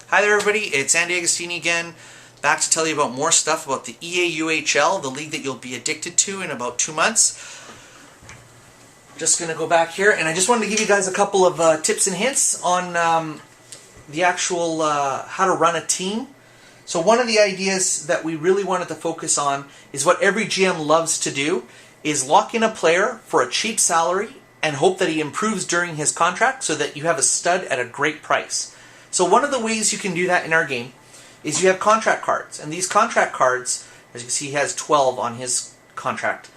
Hi there everybody, it's Andy Agostini again, back to tell you about more stuff about the EAUHL, the league that you'll be addicted to in about 2 months. Just going to go back here, and I just wanted to give you guys a couple of tips and hints on the actual how to run a team. So one of the ideas that we really wanted to focus on is what every GM loves to do, is lock in a player for a cheap salary and hope that he improves during his contract so that you have a stud at a great price. So one of the ways you can do that in our game is you have contract cards. And these contract cards, as you can see, he has 12 on his contract.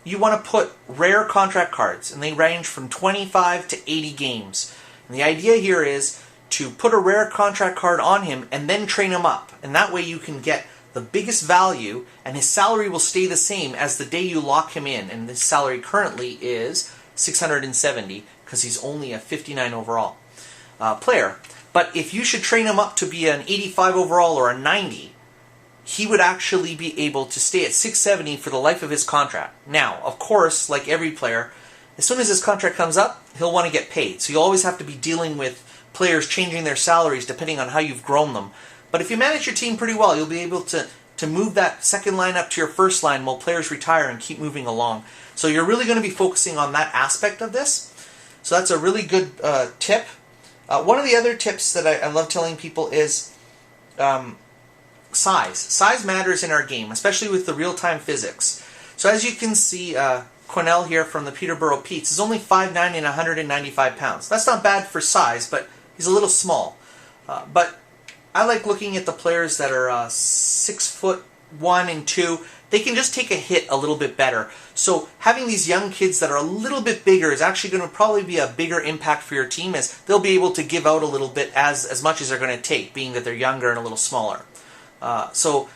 You want to put rare contract cards, and they range from 25 to 80 games. And the idea here is to put a rare contract card on him and then train him up. And that way you can get the biggest value, and his salary will stay the same as the day you lock him in. And his salary currently is $670 because he's only a 59 overall player. But if you should train him up to be an 85 overall or a 90, he would actually be able to stay at 670 for the life of his contract. Now, of course, like every player, as soon as his contract comes up, he'll want to get paid. So you always have to be dealing with players changing their salaries depending on how you've grown them. But if you manage your team pretty well, you'll be able to move that second line up to your first line while players retire and keep moving along. So you're really going to be focusing on that aspect of this. So that's a really good tip. One of the other tips that I love telling people is size. Size matters in our game, especially with the real-time physics. So as you can see, Quinnell here from the Peterborough Petes is only 5'9" and 195 pounds. That's not bad for size, but he's a little small. But I like looking at the players that are 6'1" and 2. They can just take a hit a little bit better. So having these young kids that are a little bit bigger is actually going to probably be a bigger impact for your team, as they'll be able to give out a little bit as much as they're going to take, being that they're younger and a little smaller. So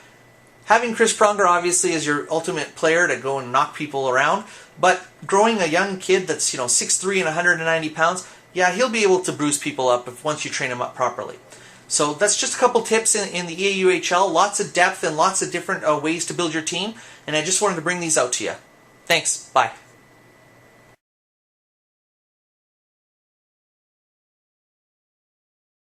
having Chris Pronger obviously is your ultimate player to go and knock people around, but growing a young kid that's 6'3" and 190 pounds, yeah, he'll be able to bruise people up once you train him up properly. So that's just a couple tips in the EAUHL. Lots of depth and lots of different ways to build your team. And I just wanted to bring these out to you. Thanks. Bye.